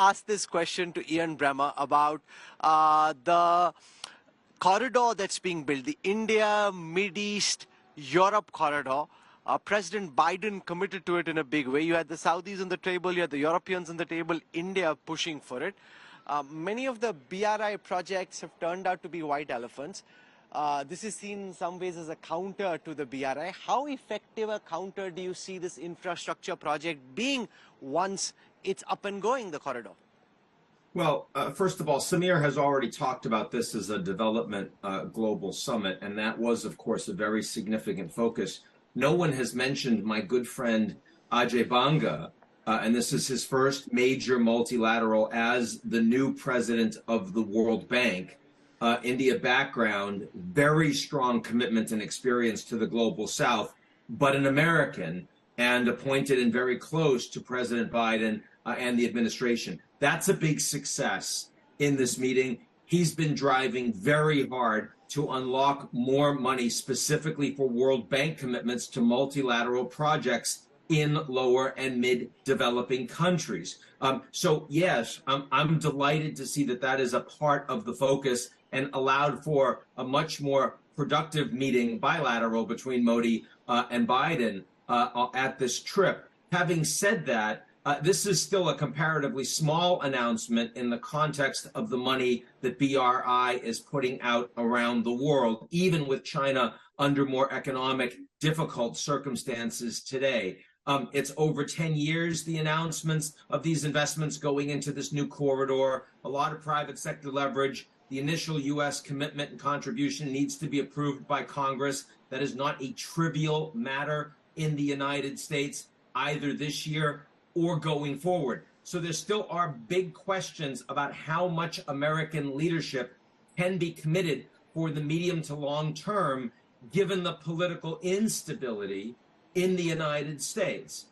ask this question to Ian Bremmer about the corridor that's being built, the India, Mid-East, Europe corridor. President Biden committed to it in a big way. You had the Saudis on the table, you had the Europeans on the table, India pushing for it. Many of the BRI projects have turned out to be white elephants. This is seen in some ways as a counter to the BRI. How effective a counter do you see this infrastructure project being once it's up and going, the corridor? Well, first of all, Samir has already talked about this as a development global summit, and that was, of course, a very significant focus. No one has mentioned my good friend Ajay Banga, and this is his first major multilateral as the new president of the World Bank. India background, very strong commitment and experience to the global South, but an American and appointed and very close to President Biden and the administration. That's a big success in this meeting. He's been driving very hard to unlock more money specifically for World Bank commitments to multilateral projects in lower and mid-developing countries. So yes, I'm delighted to see that that is a part of the focus and allowed for a much more productive meeting bilateral between Modi and Biden at this trip. Having said that, this is still a comparatively small announcement in the context of the money that BRI is putting out around the world, even with China under more economic difficult circumstances today. It's over 10 years, the announcements of these investments going into this new corridor, a lot of private sector leverage. The initial U.S. commitment and contribution needs to be approved by Congress. That is not a trivial matter in the United States, either this year or going forward. So there still are big questions about how much American leadership can be committed for the medium to long term, given the political instability in the United States.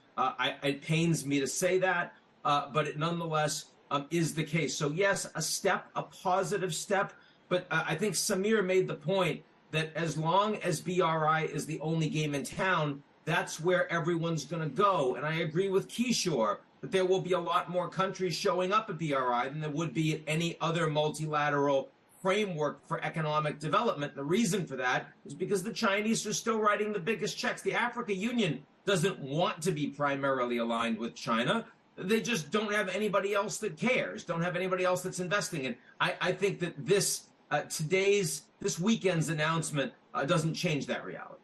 It pains me to say that, but it nonetheless is the case. So yes, a step, a positive step, but I think Samir made the point that as long as BRI is the only game in town, that's where everyone's going to go. And I agree with Kishore that there will be a lot more countries showing up at BRI than there would be at any other multilateral framework for economic development. The reason for that is because the Chinese are still writing the biggest checks. The African Union doesn't want to be primarily aligned with China. They just don't have anybody else that cares, don't have anybody else that's investing. And I think that this weekend's announcement doesn't change that reality.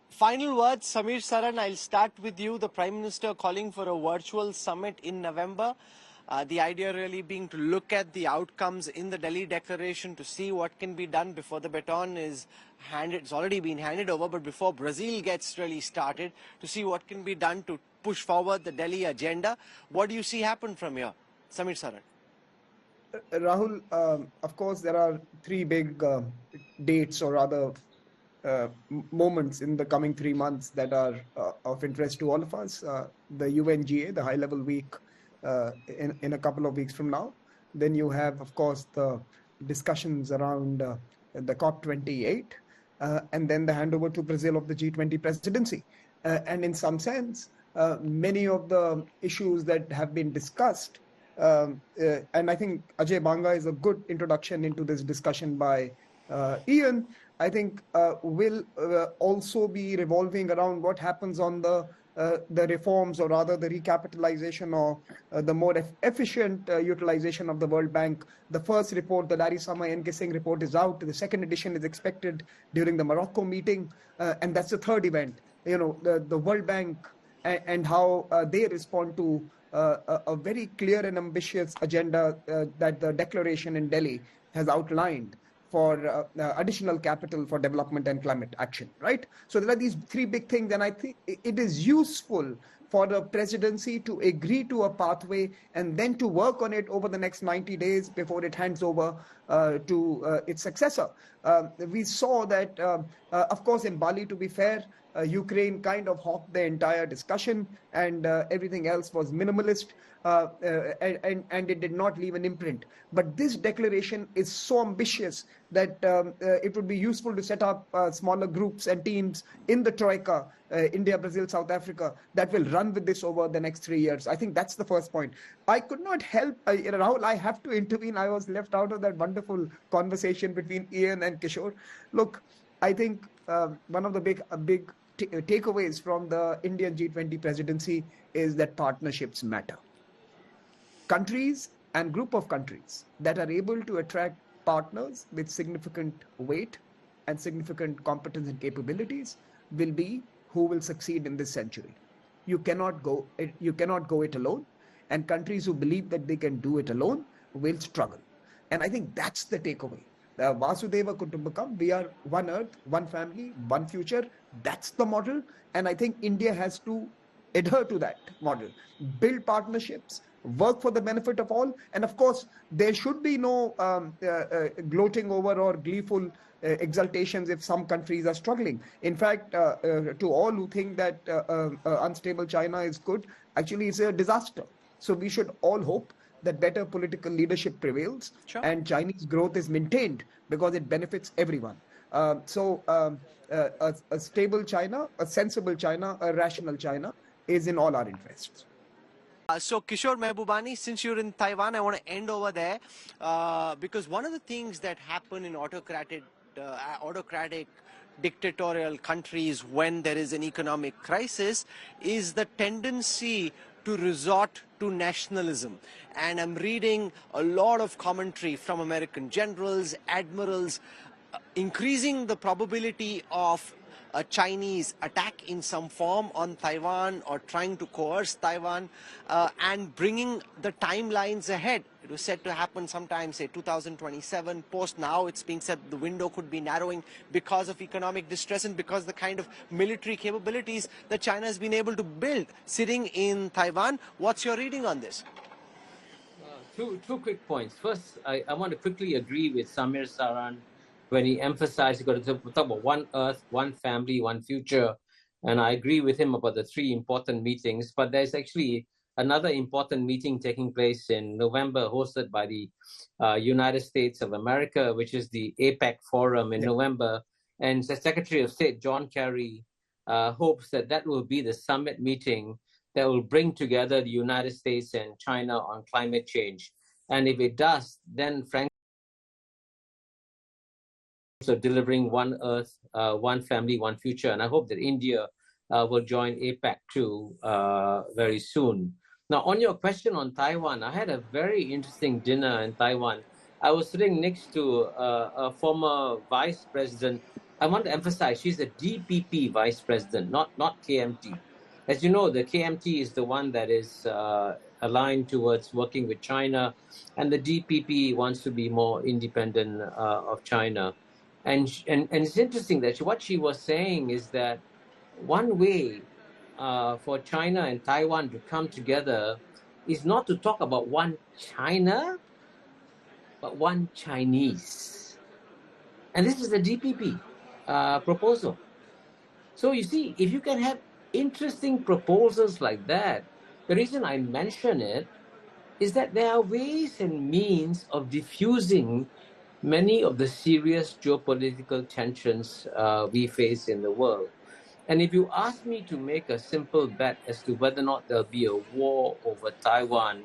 Final words, Samir Saran, I'll start with you. The Prime Minister calling for a virtual summit in November. The idea really being to look at the outcomes in the Delhi Declaration to see what can be done before the baton is handed. It's already been handed over, but before Brazil gets really started, to see what can be done to push forward the Delhi agenda. What do you see happen from here? Samir Saran. Rahul, of course, there are three big dates, or rather moments in the coming 3 months that are of interest to all of us. The UNGA, the high-level week, in a couple of weeks from now. Then you have, of course, the discussions around the COP28, and then the handover to Brazil of the G20 presidency. And in some sense, many of the issues that have been discussed, and I think Ajay Banga is a good introduction into this discussion by Ian, I think will also be revolving around what happens on the reforms, or rather the recapitalization, or the more efficient utilization of the World Bank. The first report, the Larry Sama N.K. Singh report, is out. The second edition is expected during the Morocco meeting, and that's the third event. You know, the World Bank and how they respond to a very clear and ambitious agenda that the declaration in Delhi has outlined for additional capital for development and climate action, right? So there are these three big things, and I think it is useful for the presidency to agree to a pathway and then to work on it over the next 90 days before it hands over to its successor. We saw that, of course, in Bali, to be fair, Ukraine kind of hawked the entire discussion, and everything else was minimalist, and it did not leave an imprint. But this declaration is so ambitious that it would be useful to set up smaller groups and teams in the Troika, India, Brazil, South Africa, that will run with this over the next 3 years. I think that's the first point. I could not help, Rahul, I have to intervene. I was left out of that wonderful conversation between Ian and Kishore. Look, I think one of the big takeaways from the Indian G20 presidency is that partnerships matter. Countries and group of countries that are able to attract partners with significant weight and significant competence and capabilities will be who will succeed in this century. You cannot go it alone, and countries who believe that they can do it alone will struggle. And I think that's the takeaway. Vasudeva Kutumbakam, we are one earth, one family, one future. That's the model. And I think India has to adhere to that model, build partnerships, work for the benefit of all. And of course, there should be no gloating over or gleeful exultations if some countries are struggling. In fact, to all who think that unstable China is good, actually it's a disaster. So we should all hope that better political leadership prevails, sure, and Chinese growth is maintained because it benefits everyone. So a stable China, a sensible China, a rational China is in all our interests. So Kishore Mehbubani, since you're in Taiwan, I want to end over there because one of the things that happen in autocratic dictatorial countries when there is an economic crisis is the tendency to resort to nationalism. And I'm reading a lot of commentary from American generals, admirals, increasing the probability of a Chinese attack in some form on Taiwan or trying to coerce Taiwan and bringing the timelines ahead. It was said to happen sometime, say 2027. Post now, it's being said the window could be narrowing because of economic distress and because the kind of military capabilities that China has been able to build sitting in Taiwan. What's your reading on this? Two quick points. First, I want to quickly agree with Samir Saran when he emphasized you've got to talk about one earth, one family, one future. And I agree with him about the three important meetings. But there's actually another important meeting taking place in November, hosted by the United States of America, which is the APEC Forum in November. And the Secretary of State, John Kerry, hopes that that will be the summit meeting that will bring together the United States and China on climate change. And if it does, then frankly, so delivering one earth, one family, one future. And I hope that India will join APEC too very soon. Now, on your question on Taiwan, I had a very interesting dinner in Taiwan. I was sitting next to a former vice president. I want to emphasize, she's a DPP vice president, not KMT. As you know, the KMT is the one that is aligned towards working with China, and the DPP wants to be more independent of China. And it's interesting that what she was saying is that one way for China and Taiwan to come together is not to talk about one China, but one Chinese. And this is the DPP proposal. So you see, if you can have interesting proposals like that, the reason I mention it is that there are ways and means of diffusing many of the serious geopolitical tensions we face in the world. And if you ask me to make a simple bet as to whether or not there'll be a war over Taiwan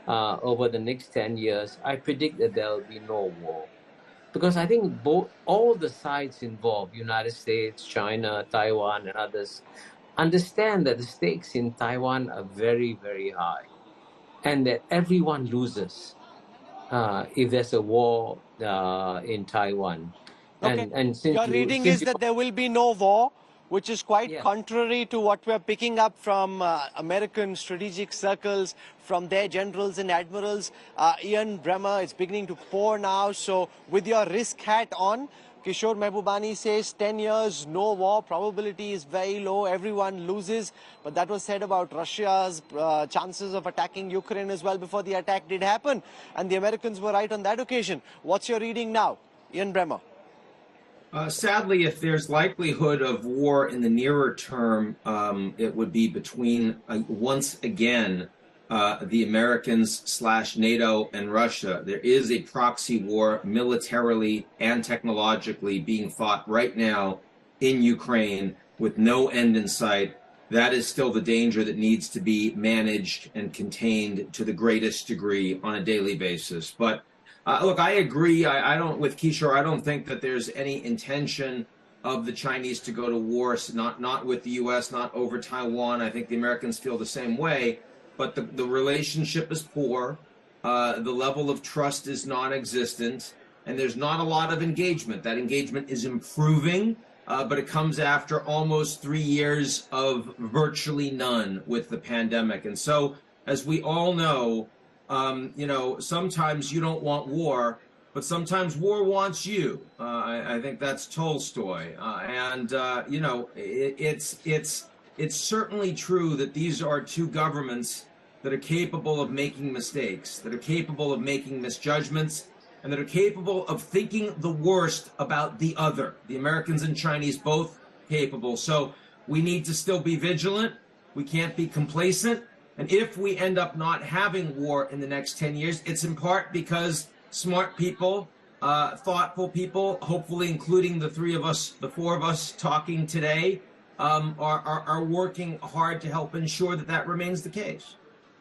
over the next 10 years, I predict that there'll be no war. Because I think all the sides involved, United States, China, Taiwan, and others, understand that the stakes in Taiwan are very, very high, and that everyone loses if there's a war in Taiwan. Okay. And since your reading is that there will be no war, which is quite contrary to what we're picking up from American strategic circles, from their generals and admirals. Ian Bremmer, it's beginning to pour now. So with your risk hat on, Kishore Mehbubani says 10 years, no war, probability is very low, everyone loses. But that was said about Russia's chances of attacking Ukraine as well before the attack did happen. And the Americans were right on that occasion. What's your reading now, Ian Bremmer? Sadly, if there's likelihood of war in the nearer term, it would be between, once again, the Americans / NATO and Russia. There is a proxy war militarily and technologically being fought right now in Ukraine with no end in sight. That is still the danger that needs to be managed and contained to the greatest degree on a daily basis. But look, I agree. I don't, with Kishore, I don't think that there's any intention of the Chinese to go to war, not with the U.S., not over Taiwan. I think the Americans feel the same way. But the relationship is poor. The level of trust is non-existent. And there's not a lot of engagement. That engagement is improving, but it comes after almost 3 years of virtually none with the pandemic. And so, as we all know, sometimes you don't want war, but sometimes war wants you. I think that's Tolstoy. It's certainly true that these are two governments that are capable of making mistakes, that are capable of making misjudgments, and that are capable of thinking the worst about the other. The Americans and Chinese both capable. So we need to still be vigilant. We can't be complacent. And if we end up not having war in the next 10 years, it's in part because smart people, thoughtful people, hopefully including the four of us talking today, are working hard to help ensure that remains the case.